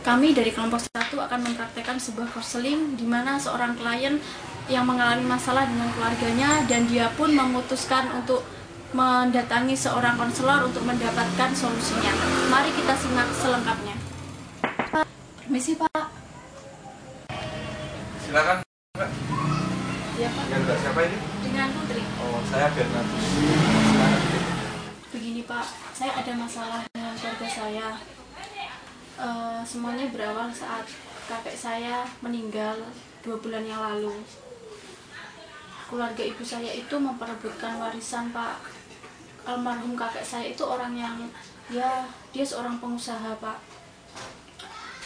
Kami dari kelompok 1 akan mempraktekkan sebuah konseling di mana seorang klien yang mengalami masalah dengan keluarganya dan dia pun memutuskan untuk mendatangi seorang konselor untuk mendapatkan solusinya. Mari kita simak selengkapnya. Pak, permisi Pak. Silakan Pak. Iya Pak. Dengan Mbak siapa ini? Dengan Putri. Oh, saya Bernardus. Silakan. Begini Pak, saya ada masalah dengan keluarga saya. Semuanya berawal saat kakek saya meninggal 2 bulan yang lalu. Keluarga ibu saya itu memperebutkan warisan Pak. Almarhum kakek saya itu orang yang dia seorang pengusaha Pak.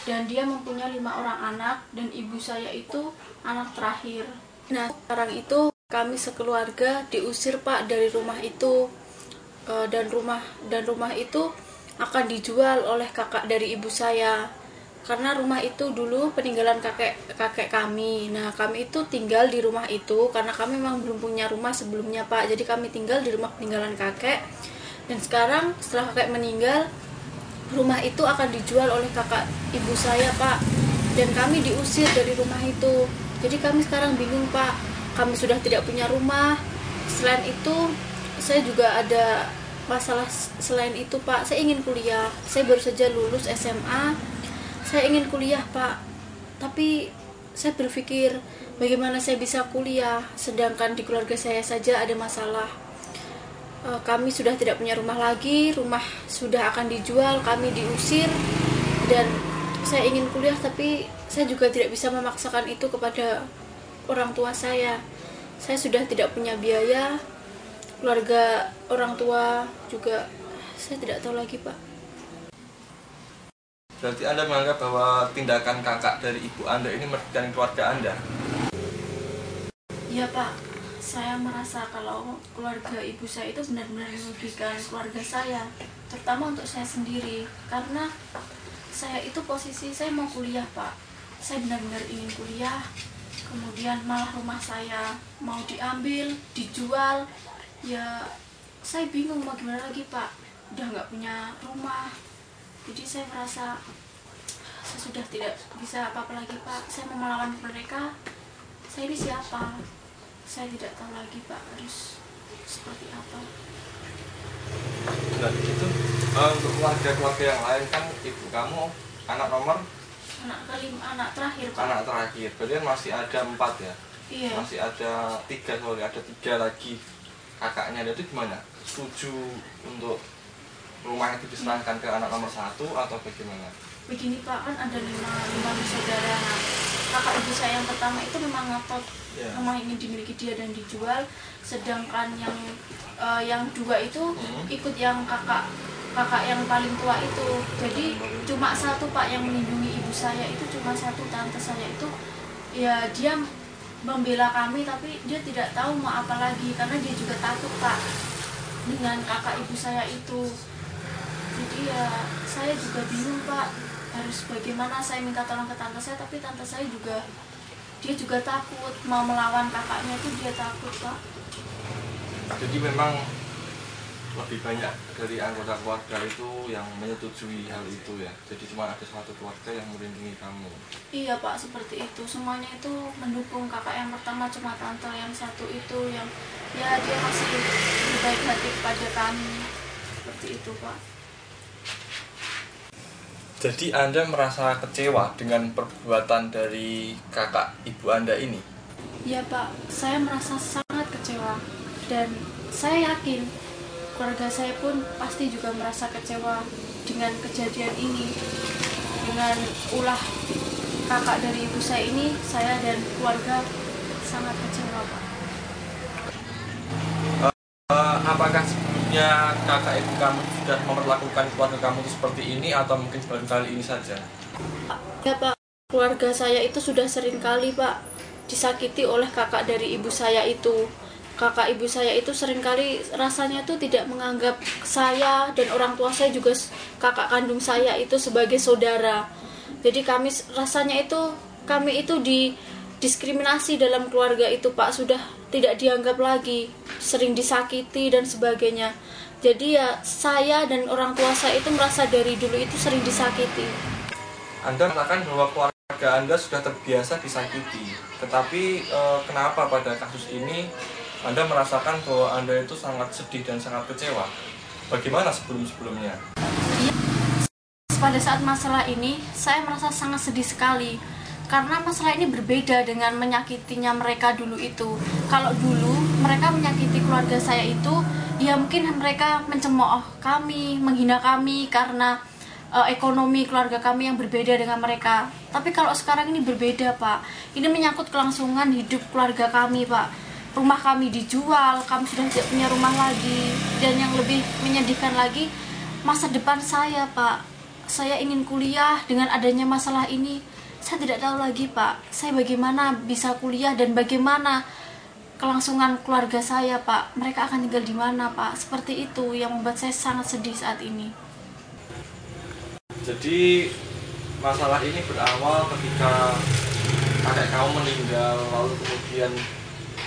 Dan dia mempunyai 5 orang anak dan ibu saya itu anak terakhir. Nah, sekarang itu kami sekeluarga diusir Pak dari rumah itu. Dan rumah itu akan dijual oleh kakak dari ibu saya, karena rumah itu dulu peninggalan kakek kami. Nah, kami itu tinggal di rumah itu karena kami memang belum punya rumah sebelumnya Pak, jadi kami tinggal di rumah peninggalan kakek. Dan sekarang setelah kakek meninggal, rumah itu akan dijual oleh kakak ibu saya Pak, dan kami diusir dari rumah itu. Jadi kami sekarang bingung Pak, kami sudah tidak punya rumah. Selain itu saya juga ada masalah selain itu Pak. Saya ingin kuliah, saya baru saja lulus SMA, saya ingin kuliah Pak. Tapi saya berpikir bagaimana saya bisa kuliah sedangkan di keluarga saya saja ada masalah. Kami sudah tidak punya rumah lagi, rumah sudah akan dijual, kami diusir, dan saya ingin kuliah tapi saya juga tidak bisa memaksakan itu kepada orang tua saya. Saya sudah tidak punya biaya, keluarga orang tua juga saya tidak tahu lagi Pak. Berarti Anda menganggap bahwa tindakan kakak dari ibu Anda ini merugikan keluarga Anda? Iya Pak, saya merasa kalau keluarga ibu saya itu benar-benar merugikan keluarga saya, terutama untuk saya sendiri, karena saya itu posisi saya mau kuliah Pak. Saya benar-benar ingin kuliah, kemudian malah rumah saya mau diambil, dijual. Ya, saya bingung mau gimana lagi Pak, udah nggak punya rumah. Jadi saya merasa saya sudah tidak bisa apa-apa lagi Pak. Saya mau melawan mereka, saya ini siapa? Saya tidak tahu lagi Pak harus seperti apa. Nah gitu, untuk keluarga-keluarga yang lain kan ibu kamu anak nomor? Anak terakhir Pak. Anak terakhir, berarti kan masih ada 4 ya? Iya. Masih ada 3 lagi kakaknya. Itu gimana? Setuju untuk rumah itu diserahkan ke anak nomor 1 atau bagaimana? Begini Pak, kan ada 5 bersaudara. Nah, kakak ibu saya yang pertama itu memang ngotot rumah ini dimiliki dia dan dijual, sedangkan yang 2 itu ikut yang kakak yang paling tua itu. Jadi cuma 1 Pak yang melindungi ibu saya, itu cuma 1, tante saya itu. Ya, dia membela kami tapi dia tidak tahu mau apa lagi karena dia juga takut Pak dengan kakak ibu saya itu. Jadi ya saya juga bingung Pak, harus bagaimana. Saya minta tolong ke tante saya tapi tante saya juga takut mau melawan kakaknya, itu dia takut Pak. Jadi memang lebih banyak dari anggota keluarga itu yang menyetujui hal itu ya. Jadi cuma ada 1 keluarga yang melindungi kamu. Iya Pak, seperti itu. Semuanya itu mendukung. Kakak yang pertama cuma tante yang 1 itu yang ya dia masih berbaik hati kepada kami. Seperti itu Pak. Jadi Anda merasa kecewa dengan perbuatan dari kakak ibu Anda ini? Iya Pak, saya merasa sangat kecewa. Dan saya yakin keluarga saya pun pasti juga merasa kecewa dengan kejadian ini. Dengan ulah kakak dari ibu saya ini, saya dan keluarga sangat kecewa Pak. Apakah sebelumnya kakak ibu kamu sudah memperlakukan keluarga kamu itu seperti ini atau mungkin baru kali ini saja? Ya Pak, keluarga saya itu sudah sering kali Pak disakiti oleh kakak dari ibu saya itu. Kakak ibu saya itu seringkali rasanya tuh tidak menganggap saya dan orang tua saya juga kakak kandung saya itu sebagai saudara. Jadi kami itu didiskriminasi dalam keluarga itu Pak, sudah tidak dianggap lagi, sering disakiti dan sebagainya. Jadi ya saya dan orang tua saya itu merasa dari dulu itu sering disakiti. Anda mengatakan bahwa keluarga Anda sudah terbiasa disakiti, tetapi kenapa pada kasus ini Anda merasakan bahwa Anda itu sangat sedih dan sangat kecewa? Bagaimana sebelum-sebelumnya? Iya, pada saat masalah ini saya merasa sangat sedih sekali karena masalah ini berbeda dengan menyakitinya mereka dulu itu. Kalau dulu mereka menyakiti keluarga saya itu, ya mungkin mereka mencemooh kami, menghina kami karena ekonomi keluarga kami yang berbeda dengan mereka. Tapi kalau sekarang ini berbeda, Pak. Ini menyangkut kelangsungan hidup keluarga kami, Pak. Rumah kami dijual, kami sudah tidak punya rumah lagi. Dan yang lebih menyedihkan lagi, masa depan saya, Pak. Saya ingin kuliah, dengan adanya masalah ini saya tidak tahu lagi, Pak. Saya bagaimana bisa kuliah dan bagaimana kelangsungan keluarga saya, Pak. Mereka akan tinggal di mana, Pak? Seperti itu yang membuat saya sangat sedih saat ini. Jadi masalah ini berawal ketika kakek kamu meninggal, lalu kemudian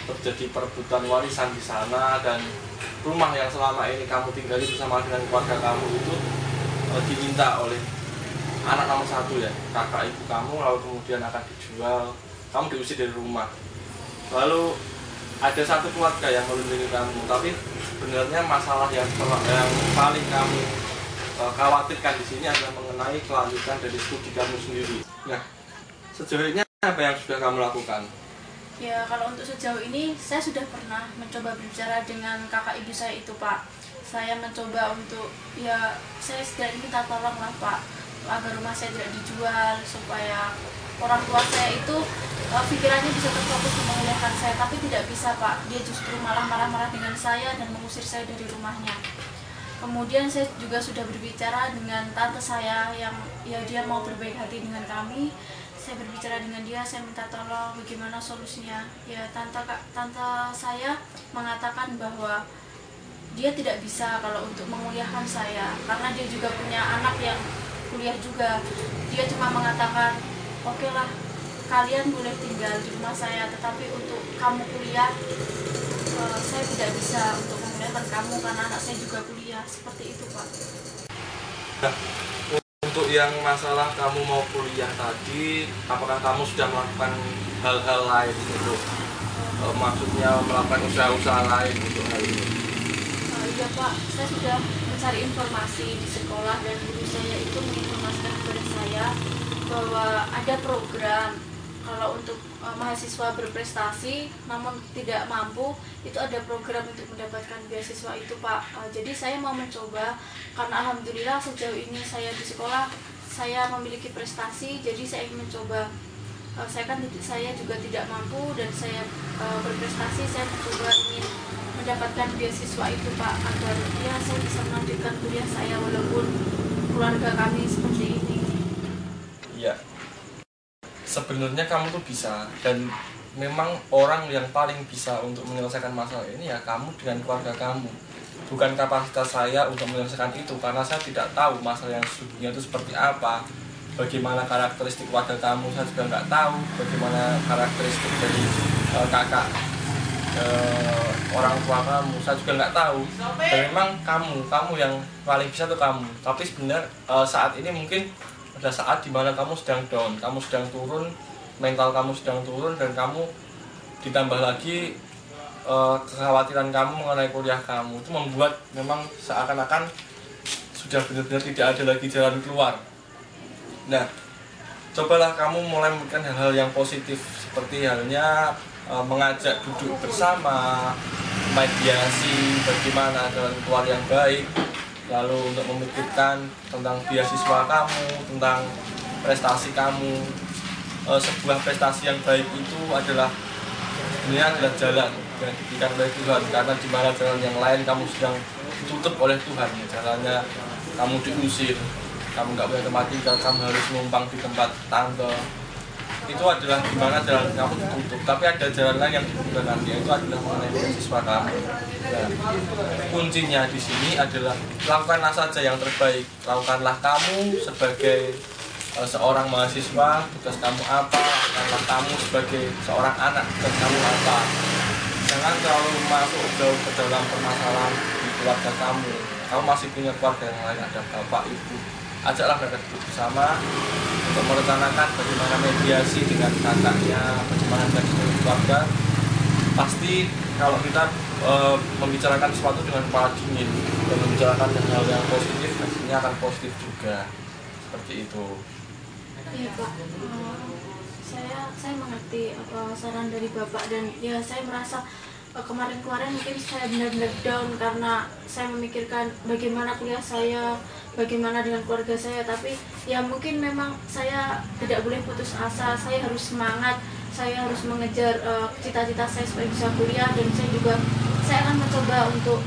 terjadi perebutan warisan di sana, dan rumah yang selama ini kamu tinggali bersama dengan keluarga kamu itu diminta oleh anak nomor satu ya, kakak ibu kamu, lalu kemudian akan dijual, kamu diusir dari rumah. Lalu ada satu keluarga yang melindungi kamu, tapi sebenarnya masalah yang paling kamu khawatirkan di sini adalah mengenai kelanjutan dari studi kamu sendiri. Nah, sejauh ini apa yang sudah kamu lakukan? Ya, kalau untuk sejauh ini saya sudah pernah mencoba berbicara dengan kakak ibu saya itu, Pak. Saya mencoba untuk, ya saya setidaknya minta tolong lah, Pak, agar rumah saya tidak dijual, supaya orang tua saya itu pikirannya bisa terfokus memulihkan saya, tapi tidak bisa, Pak. Dia justru malah marah-marah dengan saya dan mengusir saya dari rumahnya. Kemudian saya juga sudah berbicara dengan tante saya yang ya dia mau berbaik hati dengan kami. Saya berbicara dengan dia, saya minta tolong bagaimana solusinya. Ya tante saya mengatakan bahwa dia tidak bisa kalau untuk menguliahkan saya karena dia juga punya anak yang kuliah juga. Dia cuma mengatakan, "Oke lah, kalian boleh tinggal di rumah saya, tetapi untuk kamu kuliah saya tidak bisa untuk memulihkan kamu karena anak saya juga kuliah." Seperti itu, Pak. Nah, untuk yang masalah kamu mau kuliah tadi, apakah kamu sudah melakukan hal-hal lain untuk maksudnya melakukan usaha-usaha lain untuk hal ini? Iya, Pak, saya sudah mencari informasi di sekolah dan guru saya itu menginformasikan kepada saya bahwa ada program kalau untuk mahasiswa berprestasi namun tidak mampu, itu ada program untuk mendapatkan beasiswa itu, Pak. Jadi saya mau mencoba karena alhamdulillah sejauh ini saya di sekolah saya memiliki prestasi, jadi saya ingin mencoba. Saya juga tidak mampu dan saya berprestasi, saya mencoba ingin mendapatkan beasiswa itu, Pak, agar ya saya bisa melanjutkan kuliah saya walaupun keluarga kami seperti ini. Iya. Sebenarnya kamu tuh bisa, dan memang orang yang paling bisa untuk menyelesaikan masalah ini ya kamu dengan keluarga kamu. Bukan kapasitas saya untuk menyelesaikan itu, karena saya tidak tahu masalah yang sesungguhnya itu seperti apa. Bagaimana karakteristik keluarga kamu, saya juga nggak tahu. Bagaimana karakteristik dari kakak orang tua kamu, saya juga nggak tahu. Dan memang kamu yang paling bisa tuh kamu. Tapi sebenarnya saat ini mungkin ada saat dimana kamu sedang down, kamu sedang turun, mental kamu sedang turun, dan kamu ditambah lagi kekhawatiran kamu mengenai kuliah kamu, itu membuat memang seakan-akan sudah benar-benar tidak ada lagi jalan keluar. Nah, cobalah kamu mulai memberikan hal-hal yang positif, seperti halnya mengajak duduk bersama, mediasi bagaimana jalan keluar yang baik, lalu untuk memikirkan tentang beasiswa kamu, tentang prestasi kamu. Sebuah prestasi yang baik itu adalah sebenarnya adalah jalan yang diberikan oleh Tuhan, karena di mana jalan yang lain kamu sedang ditutup oleh Tuhan, jalannya kamu diusir, kamu nggak punya tempat tinggal, kamu harus numpang di tempat tante. Itu adalah di mana jalan kamu ditutup, tapi ada jalan lain yang dibuka nanti, itu adalah mengenai beasiswa kamu. Nah, kuncinya di sini adalah lakukanlah saja yang terbaik. Lakukanlah kamu sebagai seorang mahasiswa, tugas kamu apa, lakukanlah kamu sebagai seorang anak, tugas kamu apa. Jangan terlalu masuk jauh ke dalam permasalahan di keluarga kamu. Kamu masih punya keluarga yang lain, ada bapak, ibu, ajaklah mereka duduk bersama untuk merencanakan bagaimana mediasi dengan kakaknya, bagaimana mediasi dengan keluarga. Pasti kalau kita membicarakan sesuatu dengan kepala dingin dan membicarakan hal yang positif, hasilnya akan positif juga, seperti itu. Iya Pak, saya mengerti saran dari Bapak, dan ya saya merasa kemarin-kemarin mungkin saya benar-benar down karena saya memikirkan bagaimana kuliah saya, bagaimana dengan keluarga saya. Tapi ya mungkin memang saya tidak boleh putus asa, saya harus semangat, saya harus mengejar cita-cita saya supaya bisa kuliah. Dan saya akan mencoba untuk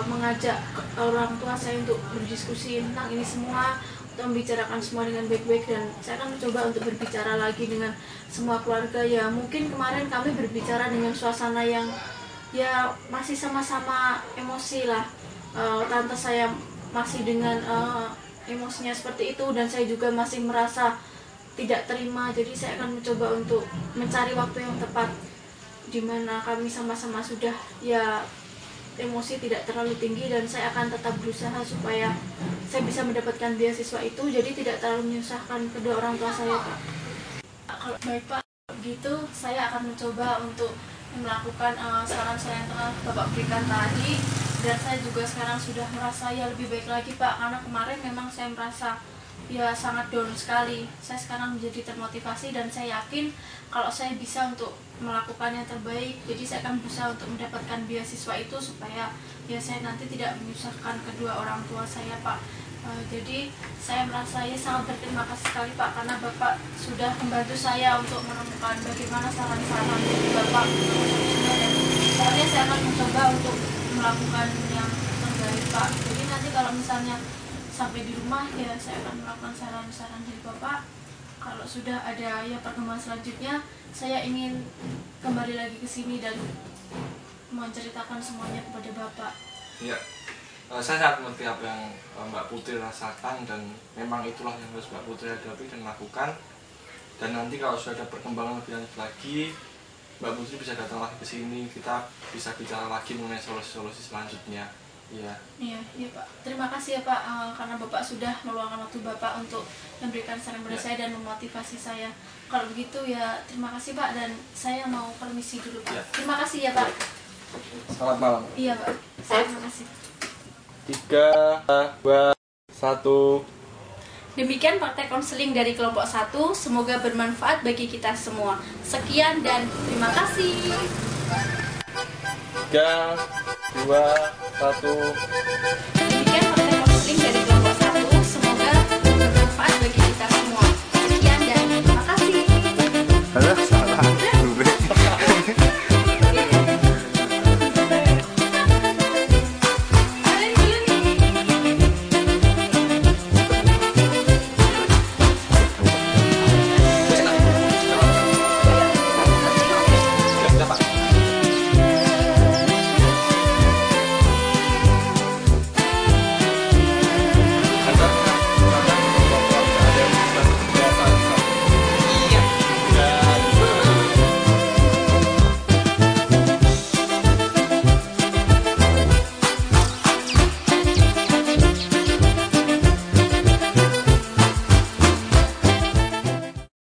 mengajak orang tua saya untuk berdiskusi tentang ini semua, untuk membicarakan semua dengan baik-baik, dan saya akan mencoba untuk berbicara lagi dengan semua keluarga. Ya mungkin kemarin kami berbicara dengan suasana yang ya masih sama-sama emosi lah. Tante saya masih dengan emosinya seperti itu, dan saya juga masih merasa tidak terima. Jadi saya akan mencoba untuk mencari waktu yang tepat di mana kami sama-sama sudah ya emosi tidak terlalu tinggi, dan saya akan tetap berusaha supaya saya bisa mendapatkan beasiswa itu, jadi tidak terlalu menyusahkan kedua orang tua saya, Pak. Kalau baik Pak, begitu saya akan mencoba untuk melakukan saran-saran yang telah Bapak berikan tadi, dan saya juga sekarang sudah merasa ya lebih baik lagi Pak, karena kemarin memang saya merasa ya sangat down sekali. Saya sekarang menjadi termotivasi, dan saya yakin kalau saya bisa untuk melakukan yang terbaik. Jadi saya akan berusaha untuk mendapatkan beasiswa itu supaya ya saya nanti tidak menyusahkan kedua orang tua saya Pak. Jadi saya merasa ya sangat berterima kasih sekali Pak, karena Bapak sudah membantu saya untuk menemukan bagaimana saran-saran dari Bapak untuk solusinya, dan pokoknya saya akan mencoba untuk melakukan yang terbaik Pak. Jadi nanti kalau misalnya sampai di rumah ya saya akan melakukan saran-saran dari Bapak. Kalau sudah ada ya perkembangan selanjutnya, saya ingin kembali lagi ke sini dan menceritakan semuanya kepada Bapak. Iya, saya sangat mengerti apa yang Mbak Putri rasakan, dan memang itulah yang harus Mbak Putri hadapi dan lakukan. Dan nanti kalau sudah ada perkembangan lebih lanjut lagi, Mbak Putri bisa datang lagi ke sini, kita bisa bicara lagi mengenai solusi-solusi selanjutnya. Iya. Iya Pak. Terima kasih ya Pak, karena Bapak sudah meluangkan waktu Bapak untuk memberikan saran pada saya dan memotivasi saya. Kalau begitu ya terima kasih Pak, dan saya mau permisi dulu Pak. Terima kasih ya Pak. Selamat malam. Iya Pak. Saya terima kasih. 3, 2, 1. Demikian praktek konseling dari kelompok 1. Semoga bermanfaat bagi kita semua. Sekian dan terima kasih. 3, 2, 1. Demikian praktek konseling dari